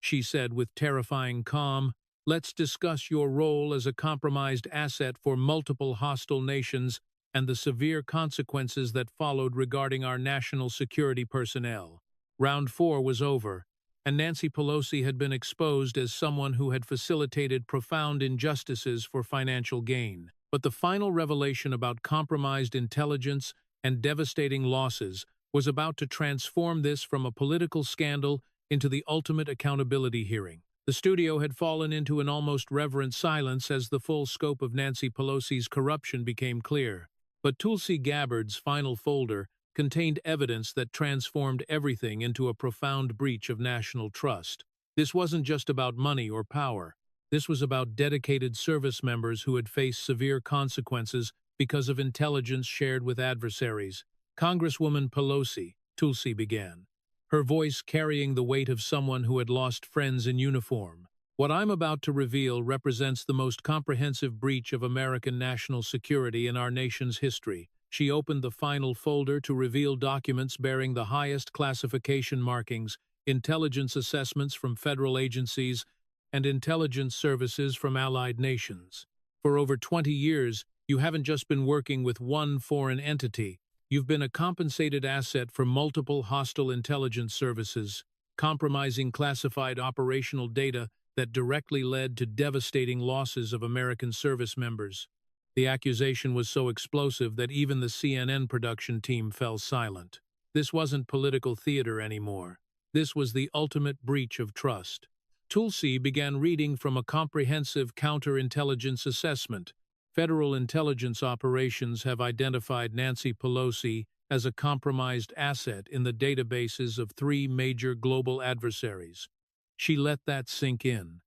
she said with terrifying calm, let's discuss your role as a compromised asset for multiple hostile nations and the severe consequences that followed regarding our national security personnel. Round 4 was over, and Nancy Pelosi had been exposed as someone who had facilitated profound injustices for financial gain. But the final revelation about compromised intelligence and devastating losses was about to transform this from a political scandal into the ultimate accountability hearing. The studio had fallen into an almost reverent silence as the full scope of Nancy Pelosi's corruption became clear. But Tulsi Gabbard's final folder contained evidence that transformed everything into a profound breach of national trust. This wasn't just about money or power. This was about dedicated service members who had faced severe consequences because of intelligence shared with adversaries. Congresswoman Pelosi, Tulsi began, her voice carrying the weight of someone who had lost friends in uniform. What I'm about to reveal represents the most comprehensive breach of American national security in our nation's history. She opened the final folder to reveal documents bearing the highest classification markings, intelligence assessments from federal agencies, and intelligence services from allied nations. For over 20 years, you haven't just been working with one foreign entity. You've been a compensated asset for multiple hostile intelligence services, compromising classified operational data that directly led to devastating losses of American service members. The accusation was so explosive that even the CNN production team fell silent. This wasn't political theater anymore. This was the ultimate breach of trust. Tulsi began reading from a comprehensive counterintelligence assessment. Federal intelligence operations have identified Nancy Pelosi as a compromised asset in the databases of 3 major global adversaries. She let that sink in.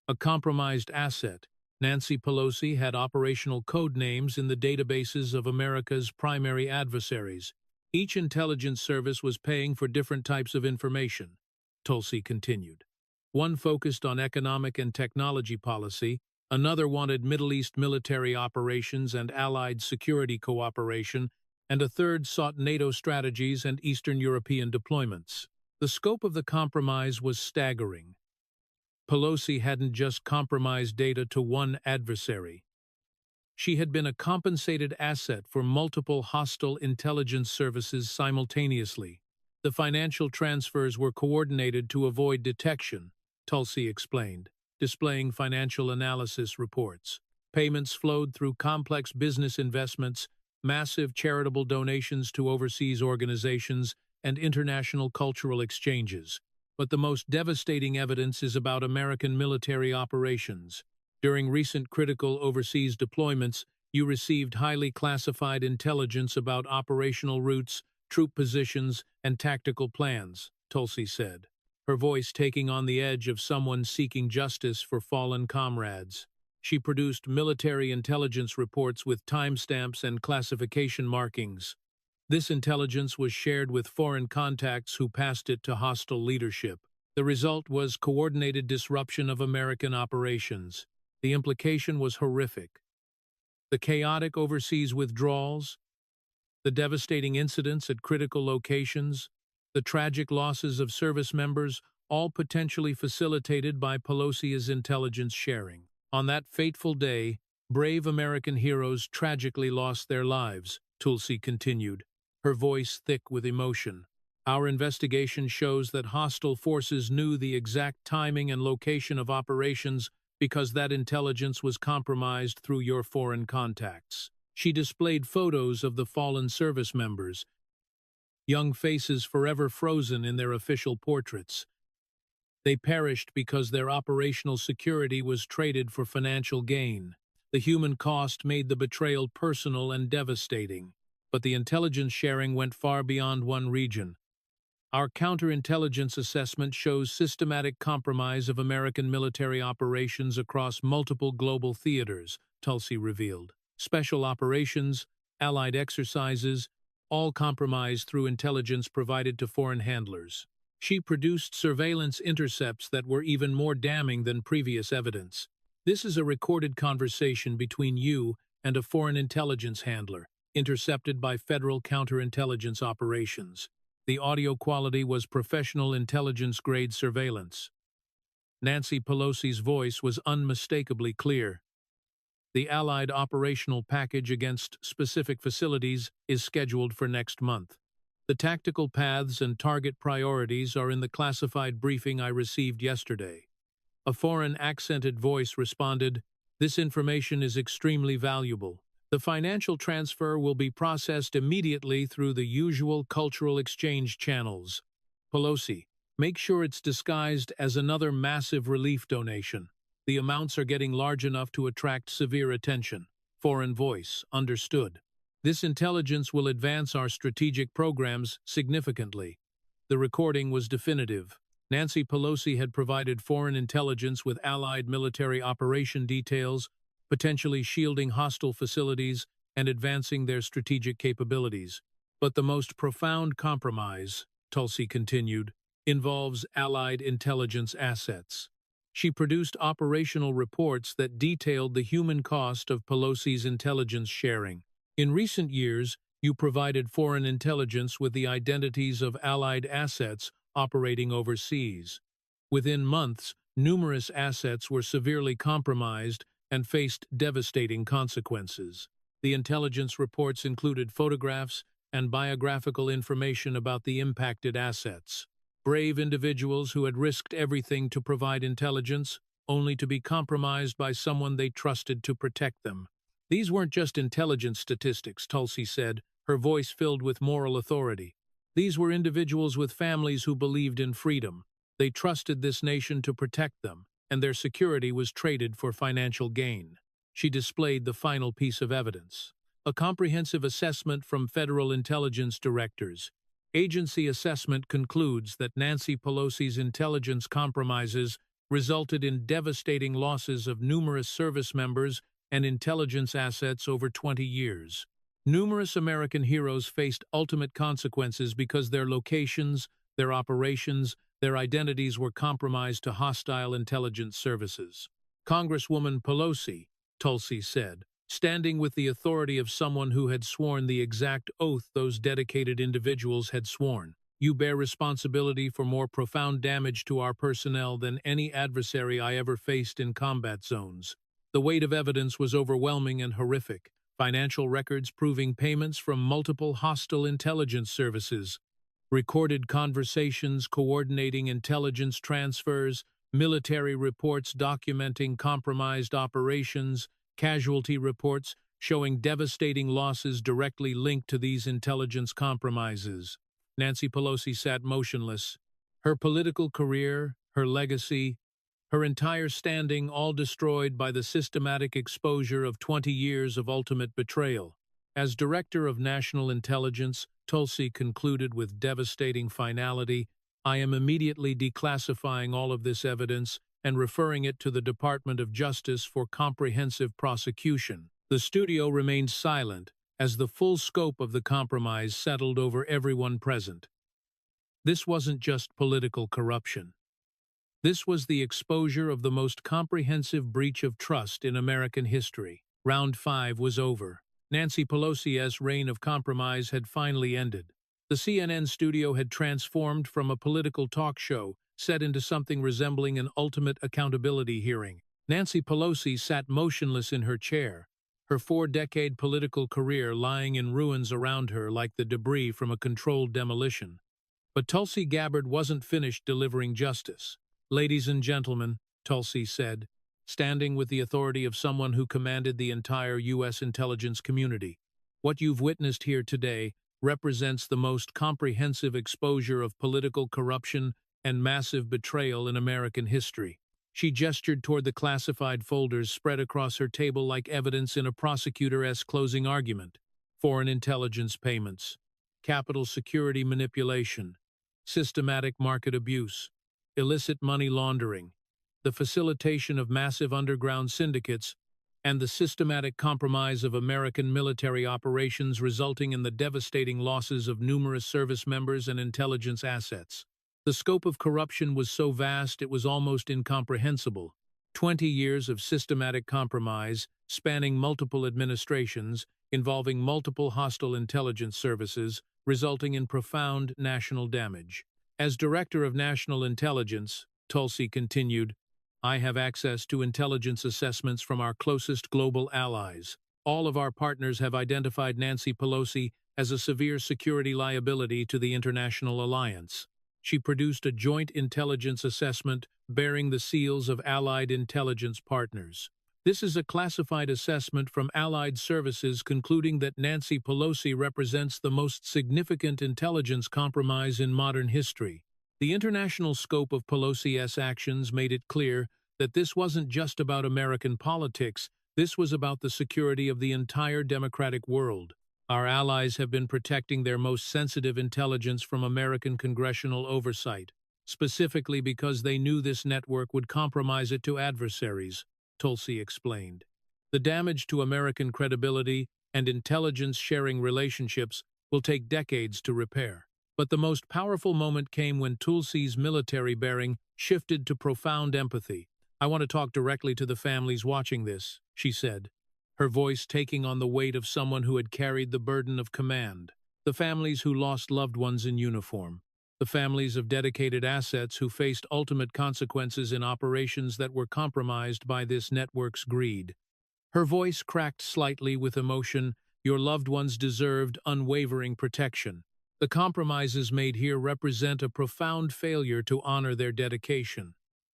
A compromised asset. Nancy Pelosi had operational code names in the databases of America's primary adversaries. Each intelligence service was paying for different types of information, Tulsi continued. One focused on economic and technology policy, another wanted Middle East military operations and allied security cooperation, and a third sought NATO strategies and Eastern European deployments. The scope of the compromise was staggering. Pelosi hadn't just compromised data to one adversary. She had been a compensated asset for multiple hostile intelligence services simultaneously. The financial transfers were coordinated to avoid detection, Tulsi explained, displaying financial analysis reports. Payments flowed through complex business investments, massive charitable donations to overseas organizations, and international cultural exchanges. But the most devastating evidence is about American military operations. During recent critical overseas deployments, you received highly classified intelligence about operational routes, troop positions, and tactical plans, Tulsi said, her voice taking on the edge of someone seeking justice for fallen comrades. She produced military intelligence reports with timestamps and classification markings. This intelligence was shared with foreign contacts who passed it to hostile leadership. The result was coordinated disruption of American operations. The implication was horrific. The chaotic overseas withdrawals, the devastating incidents at critical locations, the tragic losses of service members, all potentially facilitated by Pelosi's intelligence sharing. On that fateful day, Brave American heroes tragically lost their lives, Tulsi continued, her voice thick with emotion. Our investigation shows that hostile forces knew the exact timing and location of operations because that intelligence was compromised through your foreign contacts. She displayed photos of the fallen service members, young faces forever frozen in their official portraits. They perished because their operational security was traded for financial gain. The human cost made the betrayal personal and devastating, but the intelligence sharing went far beyond one region. Our counterintelligence assessment shows systematic compromise of American military operations across multiple global theaters, Tulsi revealed. Special operations, allied exercises, all compromised through intelligence provided to foreign handlers. She produced surveillance intercepts that were even more damning than previous evidence. This is a recorded conversation between you and a foreign intelligence handler, intercepted by federal counterintelligence operations. The audio quality was professional intelligence-grade surveillance. Nancy Pelosi's voice was unmistakably clear. The Allied operational package against specific facilities is scheduled for next month. The tactical paths and target priorities are in the classified briefing I received yesterday. A foreign accented voice responded, "This information is extremely valuable. The financial transfer will be processed immediately through the usual cultural exchange channels. Pelosi, make sure it's disguised as another massive relief donation. The amounts are getting large enough to attract severe attention." Foreign voice, understood. This intelligence will advance our strategic programs significantly. The recording was definitive. Nancy Pelosi had provided foreign intelligence with allied military operation details, potentially shielding hostile facilities and advancing their strategic capabilities. But the most profound compromise, Tulsi continued, involves allied intelligence assets. She produced operational reports that detailed the human cost of Pelosi's intelligence sharing. In recent years, you provided foreign intelligence with the identities of allied assets operating overseas. Within months, numerous assets were severely compromised and faced devastating consequences. The intelligence reports included photographs and biographical information about the impacted assets. Brave individuals who had risked everything to provide intelligence, only to be compromised by someone they trusted to protect them. These weren't just intelligence statistics, Tulsi said, her voice filled with moral authority. These were individuals with families who believed in freedom. They trusted this nation to protect them, and their security was traded for financial gain. She displayed the final piece of evidence. A comprehensive assessment from federal intelligence directors. Agency assessment concludes that Nancy Pelosi's intelligence compromises resulted in devastating losses of numerous service members and intelligence assets over 20 years. Numerous American heroes faced ultimate consequences because their locations, their operations, their identities were compromised to hostile intelligence services. Congresswoman Pelosi, Tulsi said, standing with the authority of someone who had sworn the exact oath those dedicated individuals had sworn, "You bear responsibility for more profound damage to our personnel than any adversary I ever faced in combat zones." The weight of evidence was overwhelming and horrific. Financial records proving payments from multiple hostile intelligence services, recorded conversations coordinating intelligence transfers, military reports documenting compromised operations, casualty reports showing devastating losses directly linked to these intelligence compromises. Nancy Pelosi sat motionless. Her political career, her legacy, her entire standing all destroyed by the systematic exposure of 20 years of ultimate betrayal. As Director of National Intelligence, Tulsi concluded with devastating finality, "I am immediately declassifying all of this evidence and referring it to the Department of Justice for comprehensive prosecution." The studio remained silent as the full scope of the compromise settled over everyone present. This wasn't just political corruption. This was the exposure of the most comprehensive breach of trust in American history. Round 5 was over. Nancy Pelosi's reign of compromise had finally ended. The CNN studio had transformed from a political talk show set into something resembling an ultimate accountability hearing. Nancy Pelosi sat motionless in her chair, her 4-decade political career lying in ruins around her like the debris from a controlled demolition. But Tulsi Gabbard wasn't finished delivering justice. "Ladies and gentlemen," Tulsi said, standing with the authority of someone who commanded the entire U.S. intelligence community, "what you've witnessed here today represents the most comprehensive exposure of political corruption and massive betrayal in American history." She gestured toward the classified folders spread across her table like evidence in a prosecutor's closing argument. Foreign intelligence payments, capital security manipulation, systematic market abuse, illicit money laundering, the facilitation of massive underground syndicates, and the systematic compromise of American military operations resulting in the devastating losses of numerous service members and intelligence assets. The scope of corruption was so vast it was almost incomprehensible. 20 years of systematic compromise, spanning multiple administrations, involving multiple hostile intelligence services, resulting in profound national damage. As Director of National Intelligence, Tulsi continued, "I have access to intelligence assessments from our closest global allies. All of our partners have identified Nancy Pelosi as a severe security liability to the international alliance." She produced a joint intelligence assessment bearing the seals of allied intelligence partners. This is a classified assessment from allied services concluding that Nancy Pelosi represents the most significant intelligence compromise in modern history. The international scope of Pelosi's actions made it clear that this wasn't just about American politics, this was about the security of the entire democratic world. Our allies have been protecting their most sensitive intelligence from American congressional oversight, specifically because they knew this network would compromise it to adversaries, Tulsi explained. The damage to American credibility and intelligence-sharing relationships will take decades to repair. But the most powerful moment came when Tulsi's military bearing shifted to profound empathy. "I want to talk directly to the families watching this," she said, her voice taking on the weight of someone who had carried the burden of command. The families who lost loved ones in uniform. The families of dedicated assets who faced ultimate consequences in operations that were compromised by this network's greed. Her voice cracked slightly with emotion. "Your loved ones deserved unwavering protection. The compromises made here represent a profound failure to honor their dedication.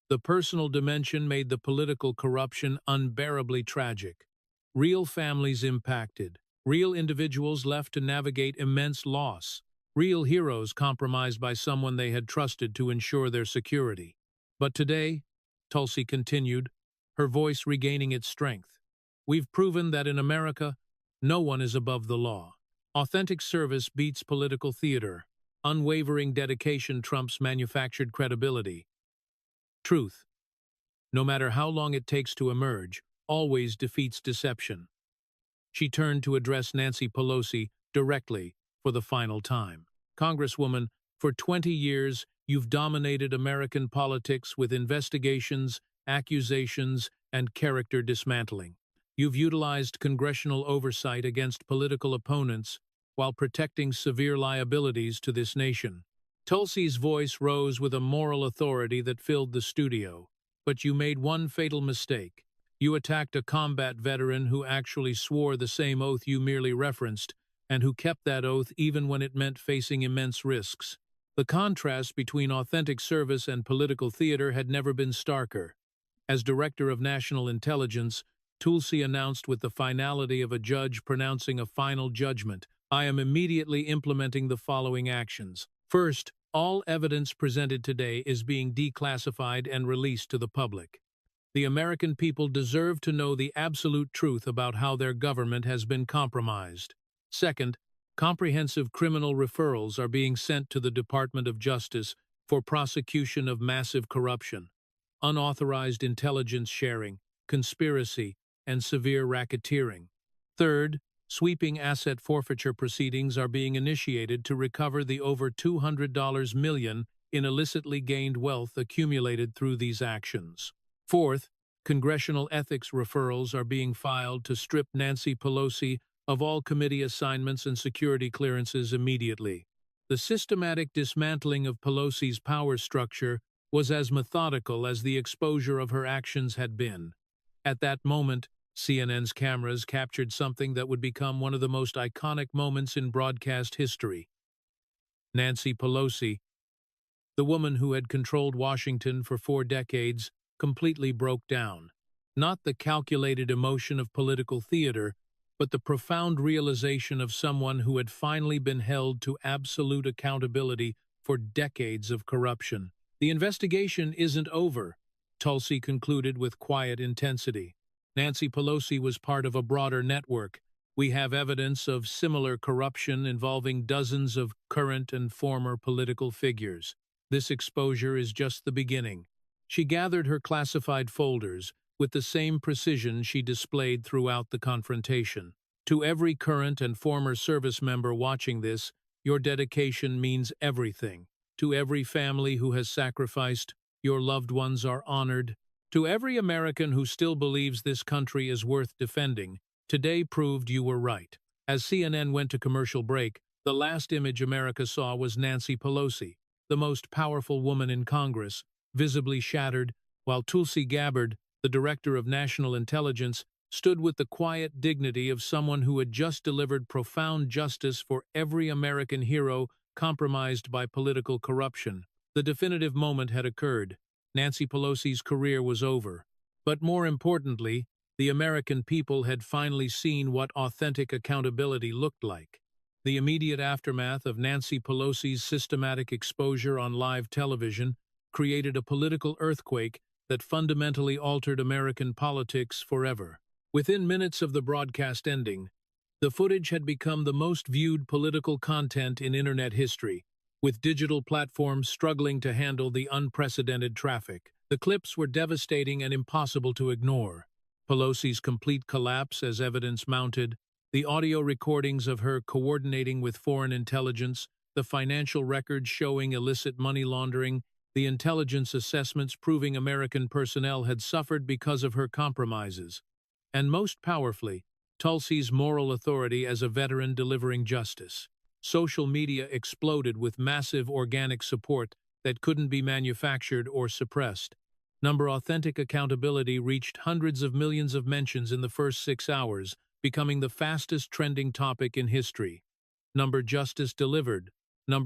The personal dimension made the political corruption unbearably tragic. Real families impacted, real individuals left to navigate immense loss, real heroes compromised by someone they had trusted to ensure their security. But today," Tulsi continued, her voice regaining its strength, "we've proven that in America, no one is above the law. Authentic service beats political theater. Unwavering dedication trumps manufactured credibility. Truth, no matter how long it takes to emerge, always defeats deception." She turned to address Nancy Pelosi directly for the final time. "Congresswoman, for 20 years, you've dominated American politics with investigations, accusations, and character dismantling. You've utilized congressional oversight against political opponents while protecting severe liabilities to this nation." Tulsi's voice rose with a moral authority that filled the studio. "But you made one fatal mistake. You attacked a combat veteran who actually swore the same oath you merely referenced, and who kept that oath even when it meant facing immense risks. The contrast between authentic service and political theater had never been starker." As Director of National Intelligence, Tulsi announced with the finality of a judge pronouncing a final judgment, "I am immediately implementing the following actions. First, all evidence presented today is being declassified and released to the public. The American people deserve to know the absolute truth about how their government has been compromised. Second, comprehensive criminal referrals are being sent to the Department of Justice for prosecution of massive corruption, unauthorized intelligence sharing, conspiracy, and severe racketeering. Third, sweeping asset forfeiture proceedings are being initiated to recover the over $200 million in illicitly gained wealth accumulated through these actions. Fourth, congressional ethics referrals are being filed to strip Nancy Pelosi of all committee assignments and security clearances immediately. The systematic dismantling of Pelosi's power structure was as methodical as the exposure of her actions had been. At that moment, CNN's cameras captured something that would become one of the most iconic moments in broadcast history. Nancy Pelosi, the woman who had controlled Washington for 4 decades, completely broke down. Not the calculated emotion of political theater, but the profound realization of someone who had finally been held to absolute accountability for decades of corruption. "The investigation isn't over," Tulsi concluded with quiet intensity. "Nancy Pelosi was part of a broader network. We have evidence of similar corruption involving dozens of current and former political figures. This exposure is just the beginning." She gathered her classified folders with the same precision she displayed throughout the confrontation. "To every current and former service member watching this, your dedication means everything. To every family who has sacrificed, your loved ones are honored. To every American who still believes this country is worth defending, today proved you were right." As CNN went to commercial break, the last image America saw was Nancy Pelosi, the most powerful woman in Congress, visibly shattered, while Tulsi Gabbard, the director of National Intelligence, stood with the quiet dignity of someone who had just delivered profound justice for every American hero compromised by political corruption. The definitive moment had occurred. Nancy Pelosi's career was over. But more importantly, the American people had finally seen what authentic accountability looked like. The immediate aftermath of Nancy Pelosi's systematic exposure on live television created a political earthquake that fundamentally altered American politics forever. Within minutes of the broadcast ending, the footage had become the most viewed political content in Internet history, with digital platforms struggling to handle the unprecedented traffic. The clips were devastating and impossible to ignore. Pelosi's complete collapse as evidence mounted, the audio recordings of her coordinating with foreign intelligence, the financial records showing illicit money laundering, the intelligence assessments proving American personnel had suffered because of her compromises, and most powerfully, Tulsi's moral authority as a veteran delivering justice. Social media exploded with massive organic support that couldn't be manufactured or suppressed. Authentic accountability reached hundreds of millions of mentions in the first 6 hours, becoming the fastest trending topic in history. Justice delivered,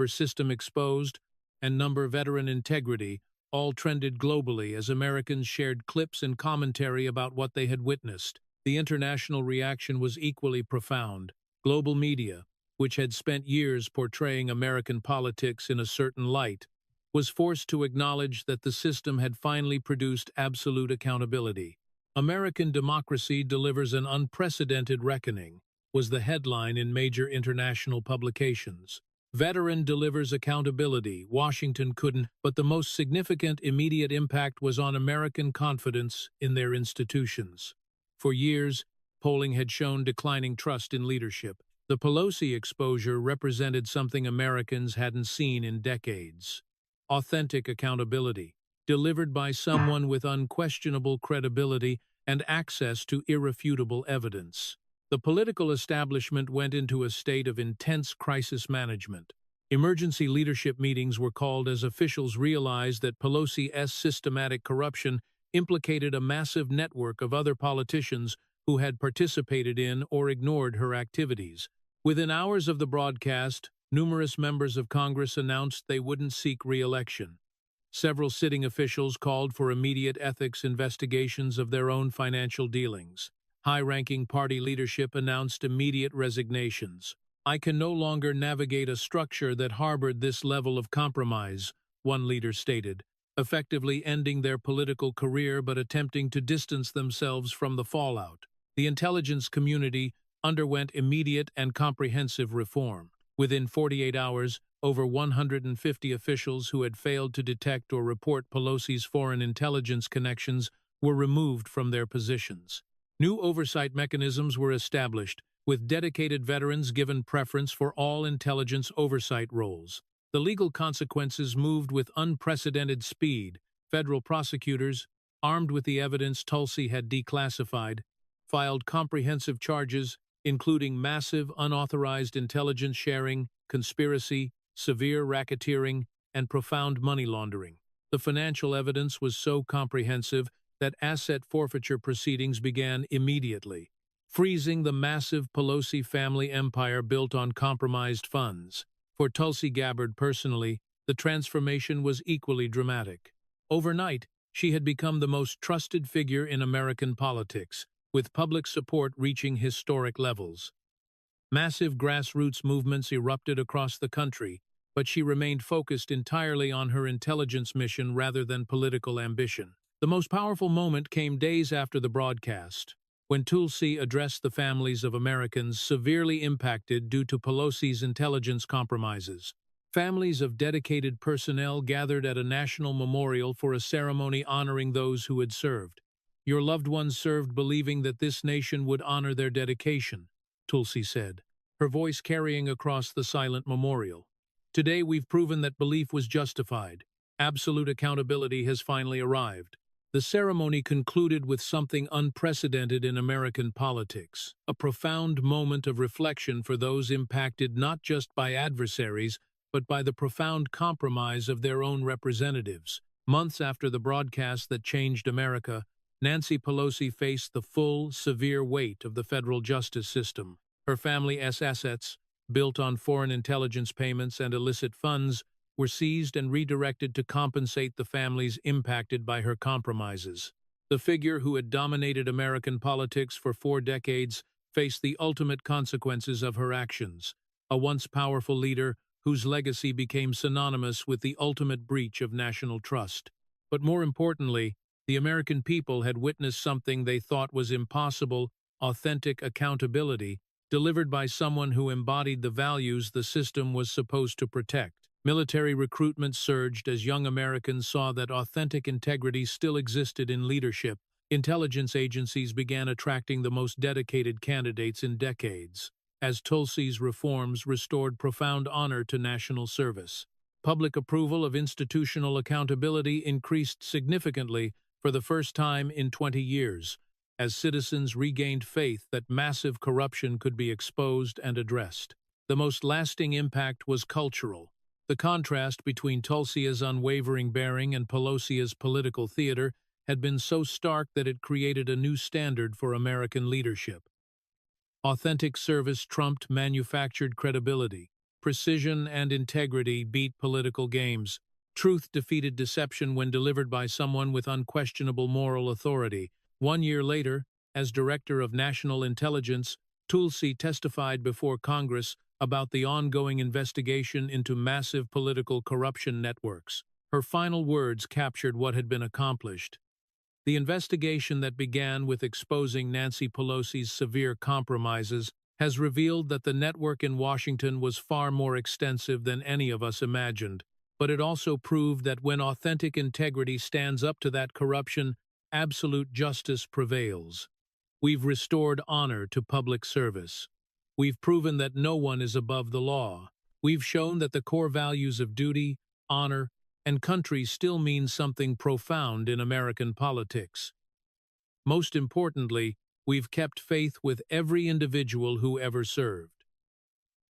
system exposed, and veteran integrity all trended globally as Americans shared clips and commentary about what they had witnessed. The international reaction was equally profound. Global media, which had spent years portraying American politics in a certain light, was forced to acknowledge that the system had finally produced absolute accountability. "American democracy delivers an unprecedented reckoning," was the headline in major international publications. "Veteran delivers accountability, Washington couldn't," but the most significant immediate impact was on American confidence in their institutions. For years, polling had shown declining trust in leadership. The Pelosi exposure represented something Americans hadn't seen in decades. Authentic accountability, delivered by someone with unquestionable credibility and access to irrefutable evidence. The political establishment went into a state of intense crisis management. Emergency leadership meetings were called as officials realized that Pelosi's systematic corruption implicated a massive network of other politicians who had participated in or ignored her activities. Within hours of the broadcast, numerous members of Congress announced they wouldn't seek re-election. Several sitting officials called for immediate ethics investigations of their own financial dealings. High-ranking party leadership announced immediate resignations. "I can no longer navigate a structure that harbored this level of compromise," one leader stated, effectively ending their political career but attempting to distance themselves from the fallout. The intelligence community underwent immediate and comprehensive reform. Within 48 hours, over 150 officials who had failed to detect or report Pelosi's foreign intelligence connections were removed from their positions. New oversight mechanisms were established, with dedicated veterans given preference for all intelligence oversight roles. The legal consequences moved with unprecedented speed. Federal prosecutors, armed with the evidence Tulsi had declassified, filed comprehensive charges, including massive unauthorized intelligence sharing, conspiracy, severe racketeering, and profound money laundering. The financial evidence was so comprehensive that asset forfeiture proceedings began immediately, freezing the massive Pelosi family empire built on compromised funds. For Tulsi Gabbard personally, the transformation was equally dramatic. Overnight, she had become the most trusted figure in American politics, with public support reaching historic levels. Massive grassroots movements erupted across the country, but she remained focused entirely on her intelligence mission rather than political ambition. The most powerful moment came days after the broadcast, when Tulsi addressed the families of Americans severely impacted due to Pelosi's intelligence compromises. Families of dedicated personnel gathered at a national memorial for a ceremony honoring those who had served. "Your loved ones served believing that this nation would honor their dedication," Tulsi said, her voice carrying across the silent memorial. "Today we've proven that belief was justified. Absolute accountability has finally arrived." The ceremony concluded with something unprecedented in American politics, a profound moment of reflection for those impacted not just by adversaries, but by the profound compromise of their own representatives. Months after the broadcast that changed America, Nancy Pelosi faced the full, severe weight of the federal justice system. Her family's assets, built on foreign intelligence payments and illicit funds, were seized and redirected to compensate the families impacted by her compromises. The figure who had dominated American politics for 4 decades faced the ultimate consequences of her actions, a once powerful leader whose legacy became synonymous with the ultimate breach of national trust. But more importantly, the American people had witnessed something they thought was impossible: authentic accountability, delivered by someone who embodied the values the system was supposed to protect. Military recruitment surged as young Americans saw that authentic integrity still existed in leadership. Intelligence agencies began attracting the most dedicated candidates in decades, as Tulsi's reforms restored profound honor to national service. Public approval of institutional accountability increased significantly for the first time in 20 years, as citizens regained faith that massive corruption could be exposed and addressed. The most lasting impact was cultural. The contrast between Tulsi's unwavering bearing and Pelosi's political theater had been so stark that it created a new standard for American leadership. Authentic service trumped manufactured credibility. Precision and integrity beat political games. Truth defeated deception when delivered by someone with unquestionable moral authority. 1 year later, as Director of National Intelligence, Tulsi testified before Congress about the ongoing investigation into massive political corruption networks. Her final words captured what had been accomplished. The investigation that began with exposing Nancy Pelosi's severe compromises has revealed that the network in Washington was far more extensive than any of us imagined. But it also proved that when authentic integrity stands up to that corruption, absolute justice prevails. We've restored honor to public service. We've proven that no one is above the law. We've shown that the core values of duty, honor, and country still mean something profound in American politics. Most importantly, we've kept faith with every individual who ever served.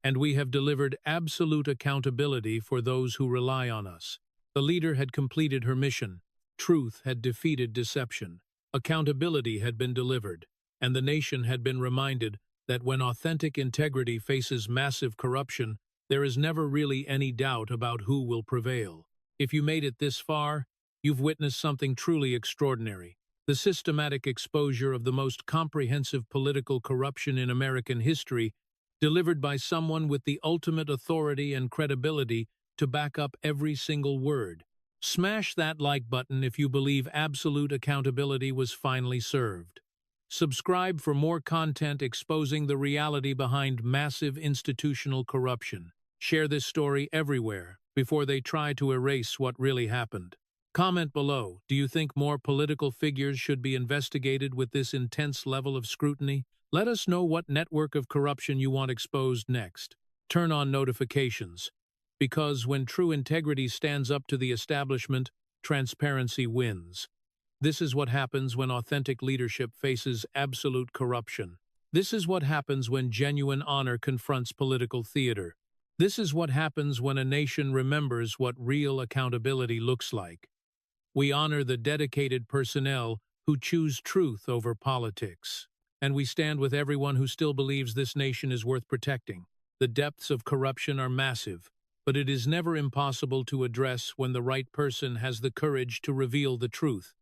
And we have delivered absolute accountability for those who rely on us. The leader had completed her mission. Truth had defeated deception. Accountability had been delivered, and the nation had been reminded that when authentic integrity faces massive corruption, there is never really any doubt about who will prevail. If you made it this far, you've witnessed something truly extraordinary: the systematic exposure of the most comprehensive political corruption in American history, delivered by someone with the ultimate authority and credibility to back up every single word. Smash that like button if you believe absolute accountability was finally served. Subscribe for more content exposing the reality behind massive institutional corruption. Share this story everywhere before they try to erase what really happened. Comment below, do you think more political figures should be investigated with this intense level of scrutiny? Let us know what network of corruption you want exposed next. Turn on notifications, because when true integrity stands up to the establishment, transparency wins. This is what happens when authentic leadership faces absolute corruption. This is what happens when genuine honor confronts political theater. This is what happens when a nation remembers what real accountability looks like. We honor the dedicated personnel who choose truth over politics. And we stand with everyone who still believes this nation is worth protecting. The depths of corruption are massive, but it is never impossible to address when the right person has the courage to reveal the truth.